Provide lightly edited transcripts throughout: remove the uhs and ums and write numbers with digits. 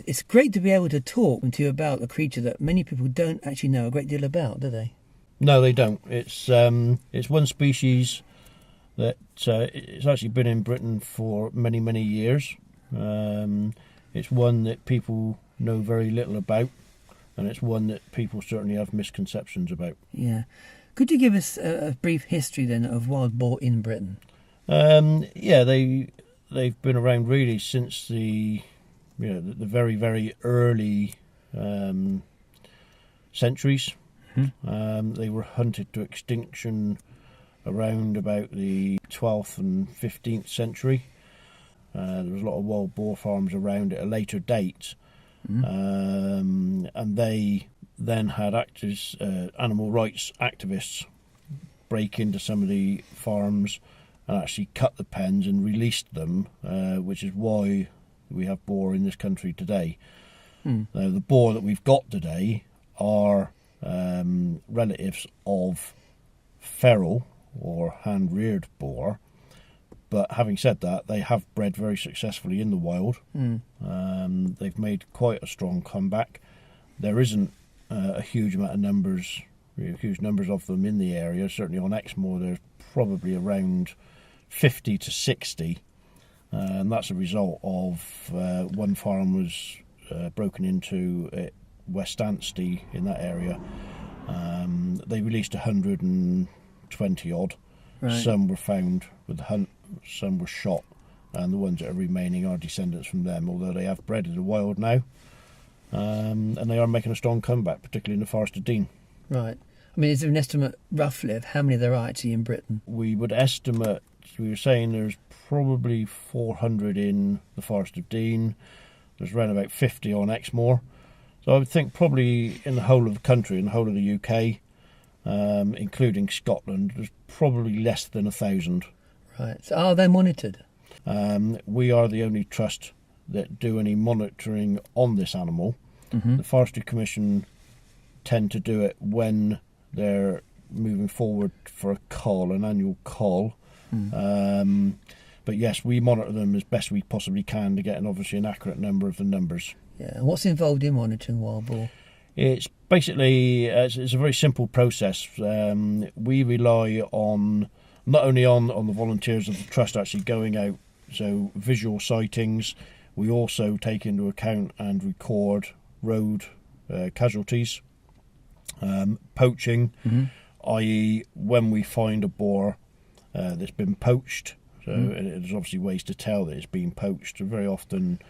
it's great to be able to talk to you about a creature that many people don't actually know a great deal about, do they? No, they don't. It's one species that it's actually been in Britain for many, many years. It's one that people know very little about, and it's one that people certainly have misconceptions about. Yeah. Could you give us a brief history then of wild boar in Britain? Yeah, they've been around really since the very, very early centuries. They were hunted to extinction around about the 12th and 15th century. There was a lot of wild boar farms around at a later date. And they then had animal rights activists break into some of the farms and actually cut the pens and released them, which is why we have boar in this country today. Now, the boar that we've got today are relatives of feral or hand-reared boar, but having said that, they have bred very successfully in the wild. They've made quite a strong comeback. There isn't a huge numbers of them in the area. Certainly on Exmoor there's probably around 50 to 60, and that's a result of one farm was broken into at West Anstey in that area. They released 120 odd. Right. Some were found with the hunt, some were shot, and the ones that are remaining are descendants from them, although they have bred in the wild now. And they are making a strong comeback, particularly in the Forest of Dean. Right. I mean, is there an estimate roughly of how many there are actually in Britain? We would estimate, we were saying there's probably 400 in the Forest of Dean. There's around about 50 on Exmoor. So I would think probably in the whole of the country, in the whole of the UK, including Scotland, there's probably less than 1,000. Right. So are they monitored? We are the only trust that do any monitoring on this animal. The Forestry Commission tend to do it when they're moving forward for a cull, an annual cull. But yes, we monitor them as best we possibly can to get obviously an accurate number of the numbers. Yeah. And what's involved in monitoring wild boar? It's basically it's a very simple process. We rely on not only on the volunteers of the trust actually going out, so visual sightings. We also take into account and record road casualties, poaching, i.e. when we find a boar that's been poached. So there's obviously ways to tell that it's been poached. Very often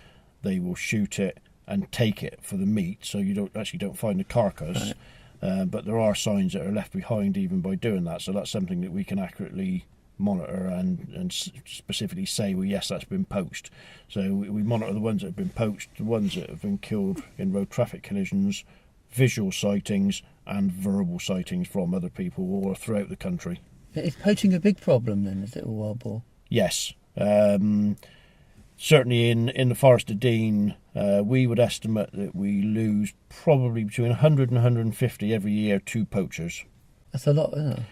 they will shoot it and take it for the meat, so you don't find the carcass. Right. But there are signs that are left behind even by doing that. So that's something that we can accurately monitor and specifically say, well, yes, that's been poached. So we monitor the ones that have been poached, the ones that have been killed in road traffic collisions, visual sightings and verbal sightings from other people all throughout the country. Is poaching a big problem then, is it, a wild boar? Yes. Certainly in the Forest of Dean, we would estimate that we lose probably between 100 and 150 every year to poachers. That's a lot, isn't it?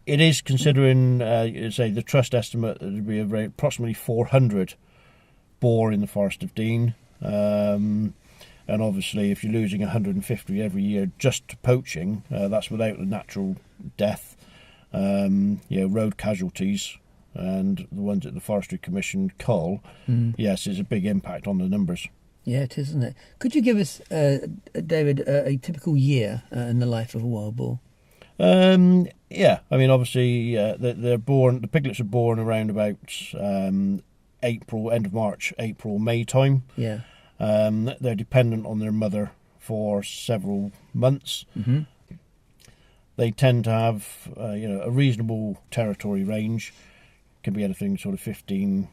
It is, considering, say, the trust estimate that there would be approximately 400 boar in the Forest of Dean. And obviously, if you're losing 150 every year just to poaching, that's without the natural death, road casualties, and the ones that the Forestry Commission cull. Yes, it's a big impact on the numbers. Yeah, it is, isn't it? Could you give us, David, a typical year in the life of a wild boar? Yeah, I mean, obviously, they're born. The piglets are born around about April, end of March, April, May time. Yeah. They're dependent on their mother for several months. They tend to have, a reasonable territory range. Can be anything sort of 15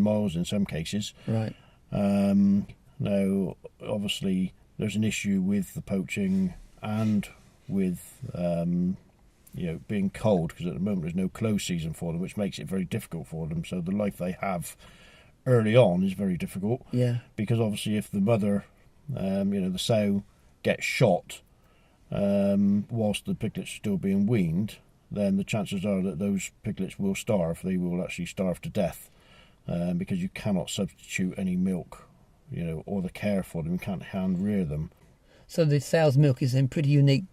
miles in some cases. Right. Now, obviously, there's an issue with the poaching and with being cold, because at the moment there's no close season for them, which makes it very difficult for them. So the life they have early on is very difficult. Yeah. Because obviously, if the mother, the sow, gets shot whilst the piglets are still being weaned, then the chances are that those piglets will starve. They will actually starve to death, because you cannot substitute any milk or the care for them. You can't hand rear them. So the sow's milk is then pretty unique.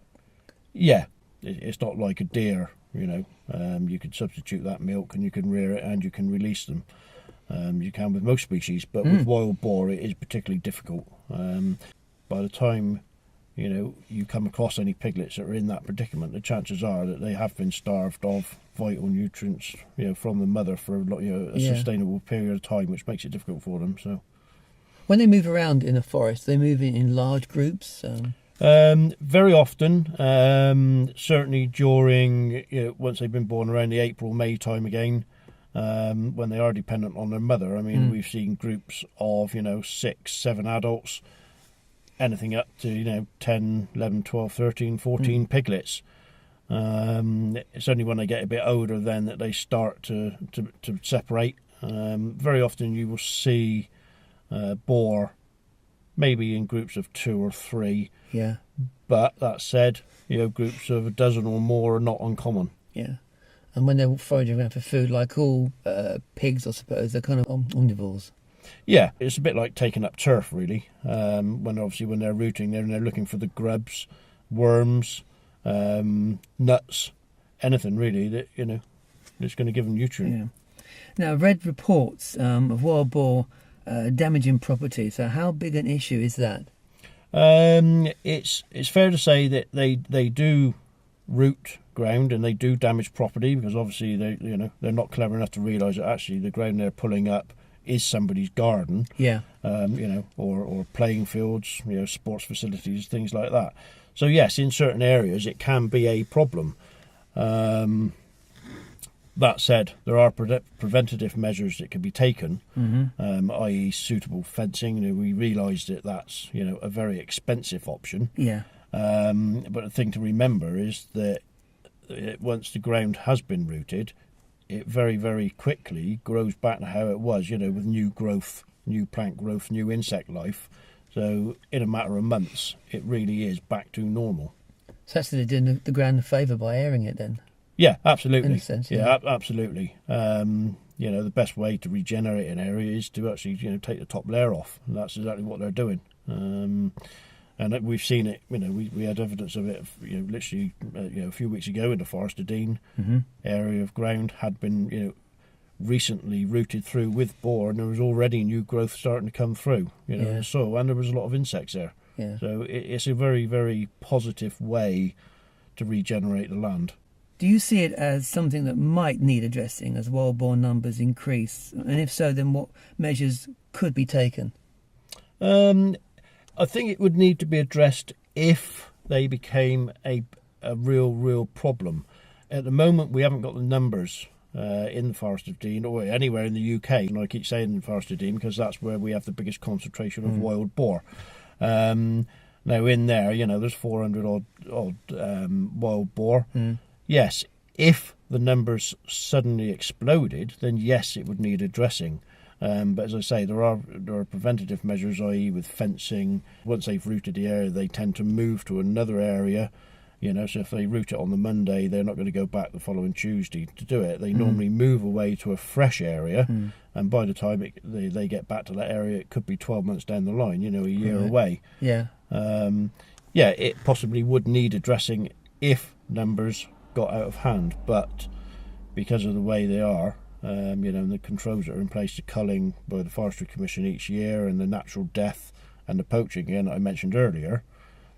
Yeah, it's not like a deer. You can substitute that milk and you can rear it and you can release them. You can with most species, but with wild boar it is particularly difficult. By the time you come across any piglets that are in that predicament, the chances are that they have been starved of vital nutrients, from the mother for a sustainable period of time, which makes it difficult for them. So, when they move around in a forest, they move in large groups. Very often, certainly during once they've been born around the April-May time again, when they are dependent on their mother. I mean, we've seen groups of 6, 7 adults. Anything up to 10, 11, 12, 13, 14 piglets. It's only when they get a bit older then that they start to separate. Very often you will see boar maybe in groups of 2 or 3. Yeah. But that said, groups of a dozen or more are not uncommon. Yeah. And when they're foraging around for food, like all pigs, I suppose, they're kind of omnivores. Yeah, it's a bit like taking up turf, really. When they're rooting, they're looking for the grubs, worms, nuts, anything really that that's going to give them nutrient. Yeah. Now, I've read reports of wild boar damaging property. So, how big an issue is that? It's fair to say that they do root ground and they do damage property, because obviously they're not clever enough to realise that actually the ground they're pulling up is somebody's garden, or playing fields, sports facilities, things like that. So yes, in certain areas it can be a problem. That said, there are preventative measures that can be taken, i.e. suitable fencing. We realise that that's a very expensive option. Yeah. But the thing to remember is that once the ground has been rooted, it very, very quickly grows back to how it was, with new growth, new plant growth, new insect life. So in a matter of months, it really is back to normal. So actually they're doing the ground a favour by airing it then? Yeah, absolutely. In a sense, absolutely. The best way to regenerate an area is to actually, take the top layer off. And that's exactly what they're doing. And we've seen it, we had evidence of it, literally, a few weeks ago in the Forest of Dean. Area of ground had been, recently rooted through with boar, and there was already new growth starting to come through, in the soil, and there was a lot of insects there. Yeah. So it's a very, very positive way to regenerate the land. Do you see it as something that might need addressing as wild boar numbers increase? And if so, then what measures could be taken? I think it would need to be addressed if they became a real problem. At the moment, we haven't got the numbers in the Forest of Dean or anywhere in the UK. And I keep saying the Forest of Dean because that's where we have the biggest concentration of wild boar. Now, in there, there's 400 odd wild boar. Yes, if the numbers suddenly exploded, then yes, it would need addressing. But as I say, there are preventative measures, i.e. with fencing. Once they've rooted the area, they tend to move to another area. So if they root it on the Monday, they're not going to go back the following Tuesday to do it. They normally move away to a fresh area, and by the time they get back to that area, it could be 12 months down the line, a year away. Yeah. It possibly would need addressing if numbers got out of hand, but because of the way they are, and the controls that are in place to culling by the Forestry Commission each year, and the natural death and the poaching again that I mentioned earlier,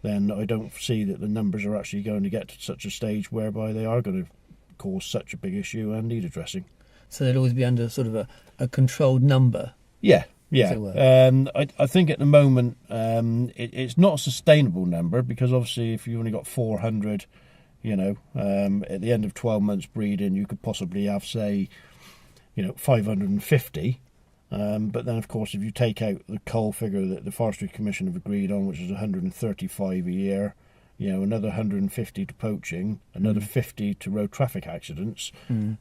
then I don't see that the numbers are actually going to get to such a stage whereby they are going to cause such a big issue and need addressing. So they'd always be under sort of a controlled number. Yeah. I think at the moment it's not a sustainable number, because obviously if you've only got 400, at the end of 12 months breeding, you could possibly have, say, 550. But then, of course, if you take out the cull figure that the Forestry Commission have agreed on, which is 135 a year, another 150 to poaching, another 50 to road traffic accidents,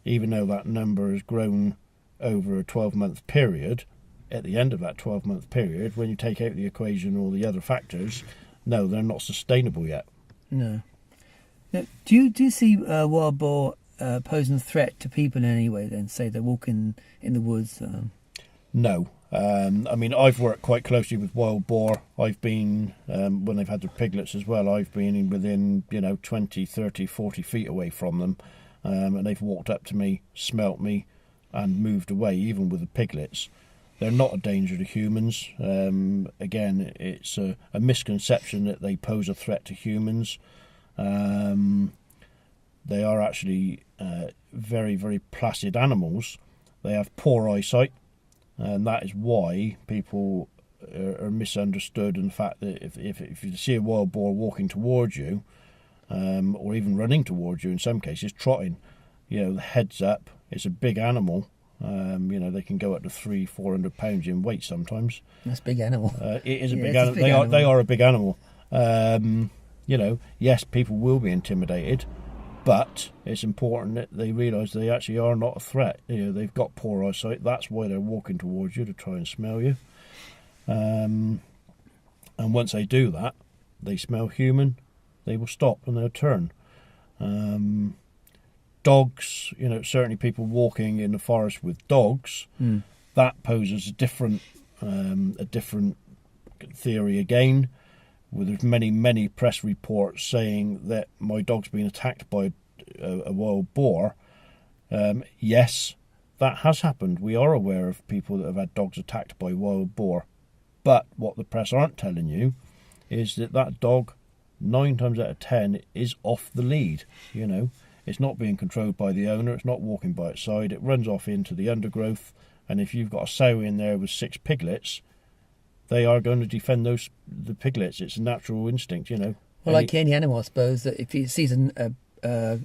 even though that number has grown over a 12-month period, at the end of that 12-month period, when you take out the equation all the other factors, no, they're not sustainable yet. No. Now, do you see wild boar posing a threat to people in any way then? Say they're walking in the woods? No. I mean, I've worked quite closely with wild boar. I've been, when they've had their piglets as well, I've been within, 20, 30, 40 feet away from them. And they've walked up to me, smelt me, and moved away, even with the piglets. They're not a danger to humans. Again, it's a misconception that they pose a threat to humans. They are actually very, very placid animals. They have poor eyesight. And that is why people are misunderstood in the fact that if you see a wild boar walking towards you, or even running towards you in some cases, trotting, the head's up, it's a big animal. They can go up to 300-400 pounds in weight sometimes. That's a big animal. It is a big animal. They are a big animal. Yes, people will be intimidated, but it's important that they realise they actually are not a threat. They've got poor eyesight. That's why they're walking towards you, to try and smell you. And once they do that, they smell human, they will stop and they'll turn. Dogs, certainly people walking in the forest with dogs, that poses a different theory again. Well, there's many press reports saying that my dog's been attacked by a wild boar. Yes, that has happened. We are aware of people that have had dogs attacked by wild boar. But what the press aren't telling you is that dog, 9 times out of 10, is off the lead. It's not being controlled by the owner. It's not walking by its side. It runs off into the undergrowth. And if you've got a sow in there with 6 piglets, they are going to defend the piglets. It's a natural instinct, Well, like any animal, I suppose, that if it sees a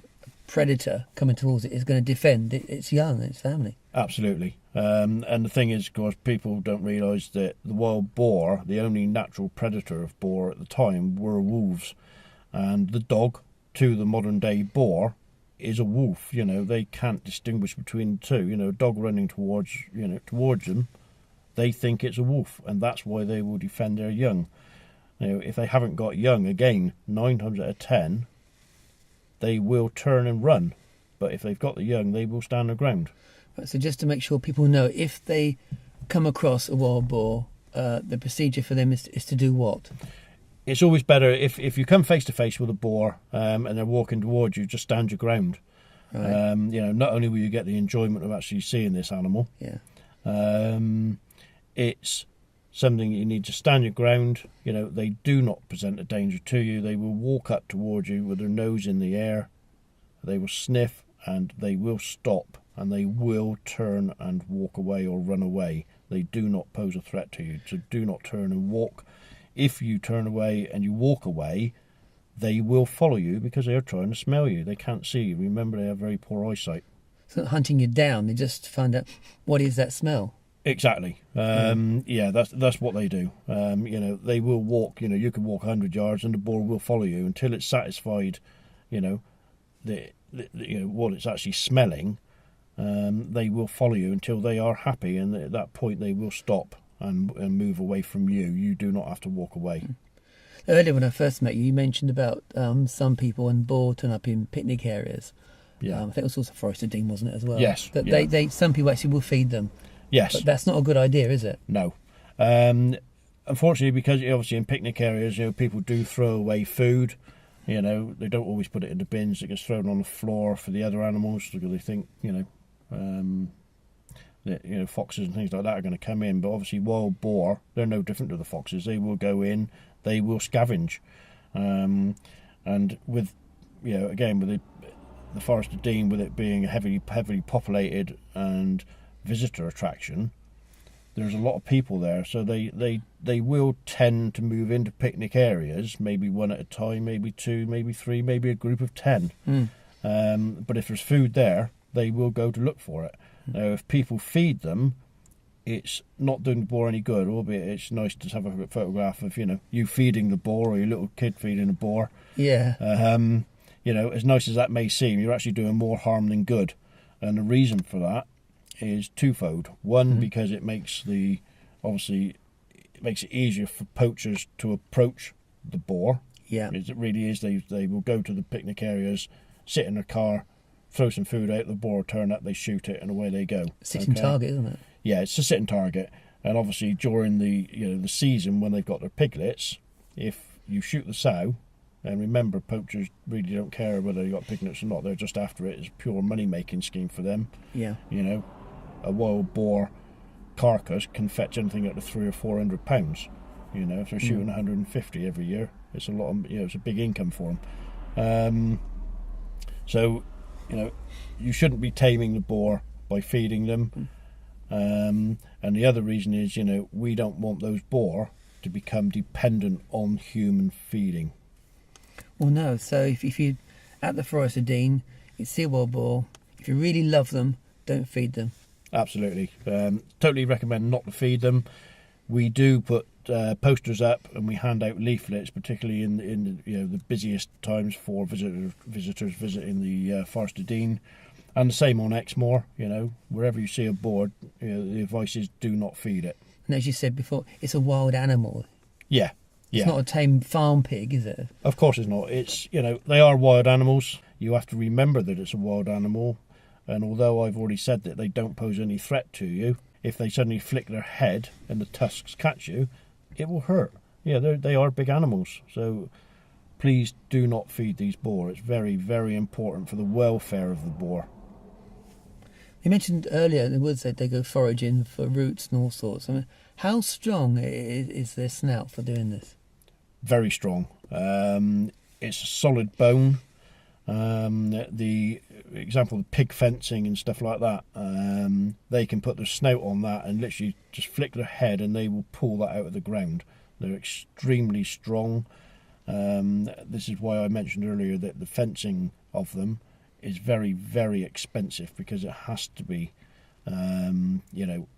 predator coming towards it, it's going to defend its young, its family. Absolutely. And the thing is, of course, people don't realise that the wild boar, the only natural predator of boar at the time, were wolves. And the dog, to the modern-day boar, is a wolf. They can't distinguish between the two. A dog running towards them, they think it's a wolf, and that's why they will defend their young. If they haven't got young, again, 9 times out of 10, they will turn and run. But if they've got the young, they will stand their ground. Right, so just to make sure people know, if they come across a wild boar, the procedure for them is to do what? It's always better if you come face to face with a boar and they're walking towards you, just stand your ground. Right. Not only will you get the enjoyment of actually seeing this animal, it's something you need to stand your ground. They do not present a danger to you. They will walk up towards you with their nose in the air. They will sniff and they will stop and they will turn and walk away or run away. They do not pose a threat to you. So do not turn and walk. If you turn away and you walk away, they will follow you because they are trying to smell you. They can't see you. Remember, they have very poor eyesight. It's not hunting you down. They just find out, what is that smell? Exactly. Yeah, that's what they do. They will walk. You can walk 100 yards and the boar will follow you until it's satisfied. What it's actually smelling. They will follow you until they are happy, and at that point they will stop and move away from you. You do not have to walk away. Earlier when I first met you, you mentioned about some people and boar turn up in picnic areas. Yeah. I think it was also Forest of Dean, wasn't it, as well? Yes. That they some people actually will feed them. Yes. But that's not a good idea, is it? No. Unfortunately, because obviously in picnic areas, people do throw away food. They don't always put it in the bins. It gets thrown on the floor for the other animals because they think, that, foxes and things like that are going to come in. But obviously wild boar, they're no different to the foxes. They will go in, they will scavenge. And with, again, with the Forest of Dean, with it being a heavily populated and visitor attraction, there's a lot of people there, so they will tend to move into picnic areas, maybe one at a time, maybe 2, maybe 3, maybe a group of 10. But if there's food there, they will go to look for it. Now, if people feed them, it's not doing the boar any good, albeit it's nice to have a photograph of, you feeding the boar or your little kid feeding a boar. Yeah. As nice as that may seem, you're actually doing more harm than good. And the reason for that is twofold. One, because it makes it easier for poachers to approach the boar. Yeah. It really is. They will go to the picnic areas, sit in their car, throw some food out, the boar will turn up, they shoot it, and away they go. Sitting target, isn't it? Yeah, it's a sitting target. And obviously during the season when they've got their piglets, if you shoot the sow, and remember, poachers really don't care whether you've got piglets or not, they're just after it. It's a pure money-making scheme for them. Yeah. A wild boar carcass can fetch anything up to £300 or £400. If they're shooting 150 every year, it's a lot of, it's a big income for them. So, you shouldn't be taming the boar by feeding them. And the other reason is, we don't want those boar to become dependent on human feeding. Well, no. So if you at the Forest of Dean, you see a wild boar, if you really love them, don't feed them. Absolutely. Totally recommend not to feed them. We do put posters up and we hand out leaflets, particularly in the busiest times for visitors visiting the Forest of Dean. And the same on Exmoor, wherever you see a boar, the advice is do not feed it. And as you said before, it's a wild animal. Yeah. It's not a tame farm pig, is it? Of course it's not. It's, they are wild animals. You have to remember that it's a wild animal. And although I've already said that they don't pose any threat to you, if they suddenly flick their head and the tusks catch you, it will hurt. Yeah, they are big animals. So please do not feed these boar. It's very, very important for the welfare of the boar. You mentioned earlier in the woods that they go foraging for roots and all sorts. I mean, how strong is their snout for doing this? Very strong. It's a solid bone. The example of pig fencing and stuff like that, they can put their snout on that and literally just flick their head and they will pull that out of the ground. They're extremely strong. This is why I mentioned earlier that the fencing of them is very, very expensive, because it has to be a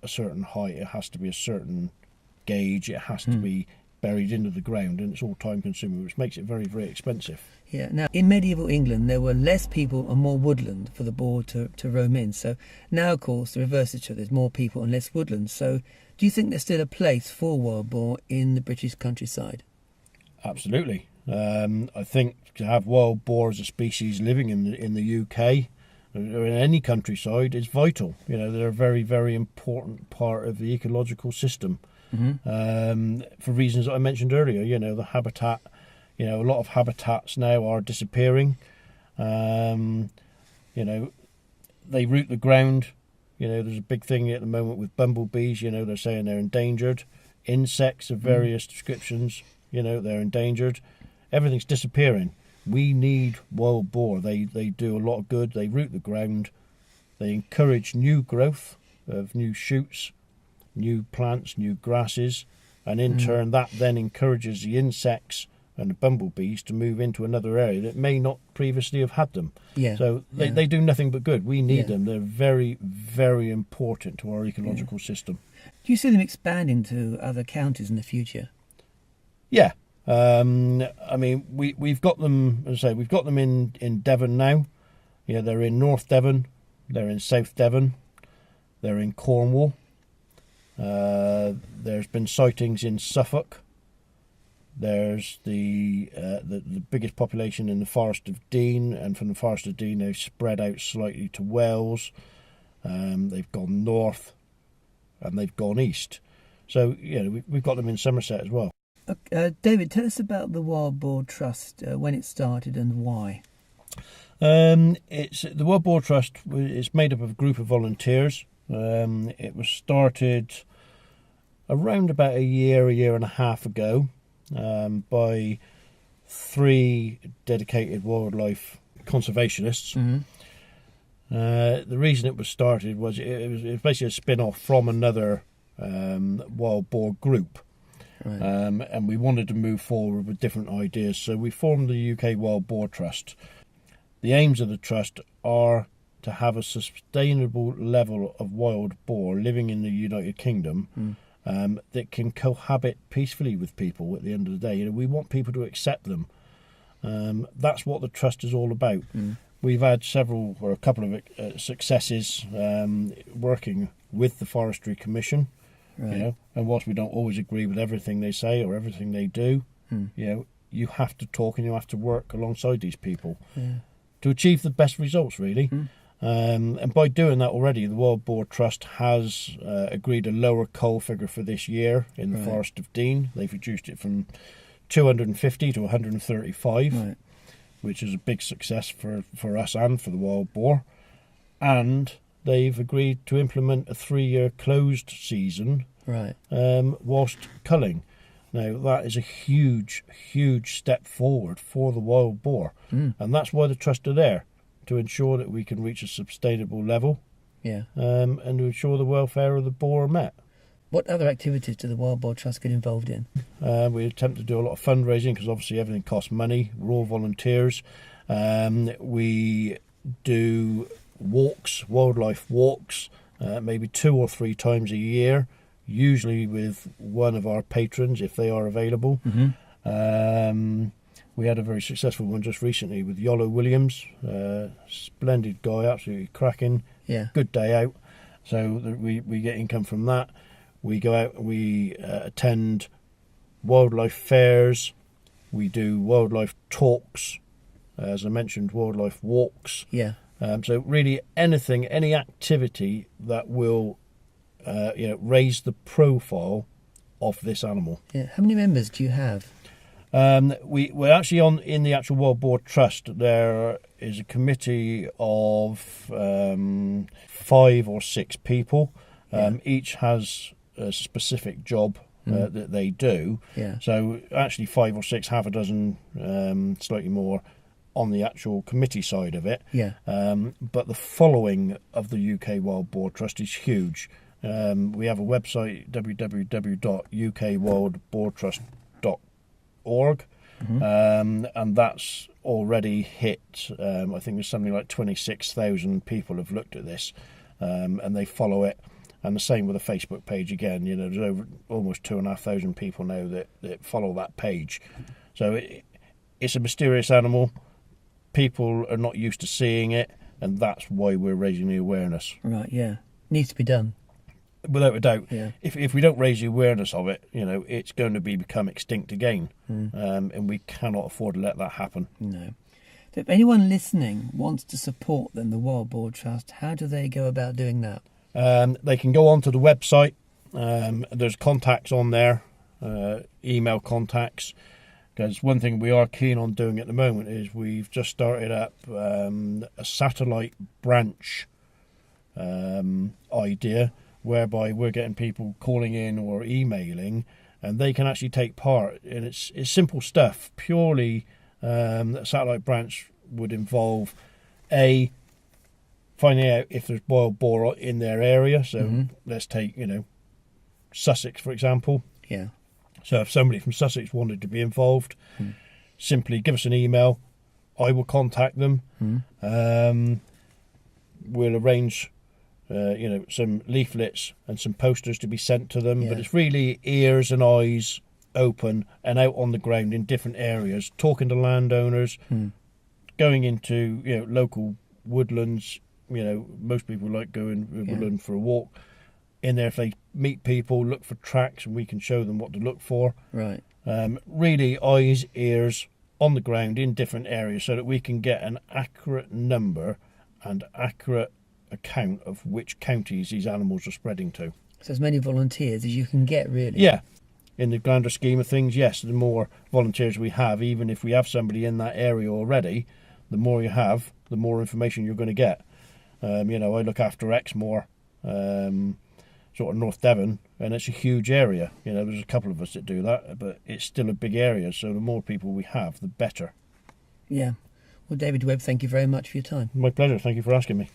certain height, it has to be a certain gauge, it has to be buried into the ground, and it's all time consuming, which makes it very, very expensive. Yeah. Now, in medieval England, there were less people and more woodland for the boar to roam in. So now, of course, the reverse is true. There's more people and less woodland. So do you think there's still a place for wild boar in the British countryside? Absolutely. I think to have wild boar as a species living in the UK or in any countryside is vital. They're a very, very important part of the ecological system. For reasons that I mentioned earlier, the habitat. A lot of habitats now are disappearing. They root the ground. There's a big thing at the moment with bumblebees. They're saying they're endangered. Insects of various descriptions, they're endangered. Everything's disappearing. We need wild boar. They do a lot of good. They root the ground. They encourage new growth of new shoots, new plants, new grasses, and in turn that then encourages the insects and the bumblebees to move into another area that may not previously have had them. Yeah. So they do nothing but good. We need them. They're very, very important to our ecological system. Do you see them expanding to other counties in the future? Yeah. We've got them, as I say, we've got them in Devon now. They're in North Devon, they're in South Devon, they're in Cornwall. There's been sightings in Suffolk. There's the biggest population in the Forest of Dean, and from the Forest of Dean they've spread out slightly to Wales. They've gone north, and they've gone east. So we've got them in Somerset as well. David, tell us about the Wild Boar Trust, when it started and why. It's the Wild Boar Trust. It's made up of a group of volunteers. It was started around about a year and a half ago by 3 dedicated wildlife conservationists. The reason it was started was it was basically a spin-off from another wild boar group. Right. And we wanted to move forward with different ideas, so we formed the UK Wild Boar Trust. The aims of the trust are to have a sustainable level of wild boar living in the United Kingdom that can cohabit peacefully with people at the end of the day. We want people to accept them. That's what the trust is all about. We've had a couple of successes working with the Forestry Commission. Right. And whilst we don't always agree with everything they say or everything they do, you have to talk and you have to work alongside these people to achieve the best results, really. And by doing that already, the Wild Boar Trust has agreed a lower cull figure for this year in the Forest of Dean. They've reduced it from 250 to 135, which is a big success for us and for the wild boar. And they've agreed to implement a 3-year closed season whilst culling. Now, that is a huge, huge step forward for the wild boar. And that's why the Trust are there, to ensure that we can reach a sustainable level and to ensure the welfare of the boar are met. What other activities do the Wild Boar Trust get involved in? We attempt to do a lot of fundraising because obviously everything costs money. We're all volunteers. We do walks, wildlife walks, maybe 2 or 3 times a year, usually with one of our patrons if they are available. We had a very successful one just recently with Yolo Williams, splendid guy, absolutely cracking, good day out. So we get income from that. We go out and we attend wildlife fairs. We do wildlife talks, as I mentioned, wildlife walks. So really any activity that will raise the profile of this animal. How many members do you have? We're actually in the actual Wild Boar Trust. There is a committee of 5 or 6 people. Each has a specific job that they do. So actually 5 or 6, half a dozen, slightly more on the actual committee side of it. But the following of the UK Wild Boar Trust is huge. We have a website, www.ukwildboartrust.org, and that's already hit, I think there's something like 26,000 people have looked at this, and they follow it. And the same with the Facebook page again. There's over almost 2,500 people now that follow that page. So it's a mysterious animal. People are not used to seeing it, and that's why we're raising the awareness. Needs to be done. Without a doubt. If we don't raise the awareness of it, it's going to become extinct again, and we cannot afford to let that happen. No. So if anyone listening wants to support then the Wild Boar Trust, how do they go about doing that? They can go onto the website. There's contacts on there, email contacts. Because one thing we are keen on doing at the moment is we've just started up a satellite branch idea, whereby we're getting people calling in or emailing, and they can actually take part. And it's simple stuff. Purely, a satellite branch would involve finding out if there's wild boar in their area. So let's take, Sussex, for example. So if somebody from Sussex wanted to be involved, simply give us an email. I will contact them. We'll arrange, some leaflets and some posters to be sent to them. But it's really ears and eyes open and out on the ground in different areas, talking to landowners, going into local woodlands. Most people like going to woodland for a walk. In there, if they meet people, look for tracks, and we can show them what to look for. Really, eyes, ears on the ground in different areas, so that we can get an accurate number and accurate account of which counties these animals are spreading to. So as many volunteers as you can get, really. In the grander scheme of things, yes, the more volunteers we have, even if we have somebody in that area already, the more you have, the more information you're going to get. I look after Exmoor, sort of North Devon, and it's a huge area. There's a couple of us that do that, but it's still a big area, so the more people we have, the better. Well, David Webb, thank you very much for your time. My pleasure. Thank you for asking me.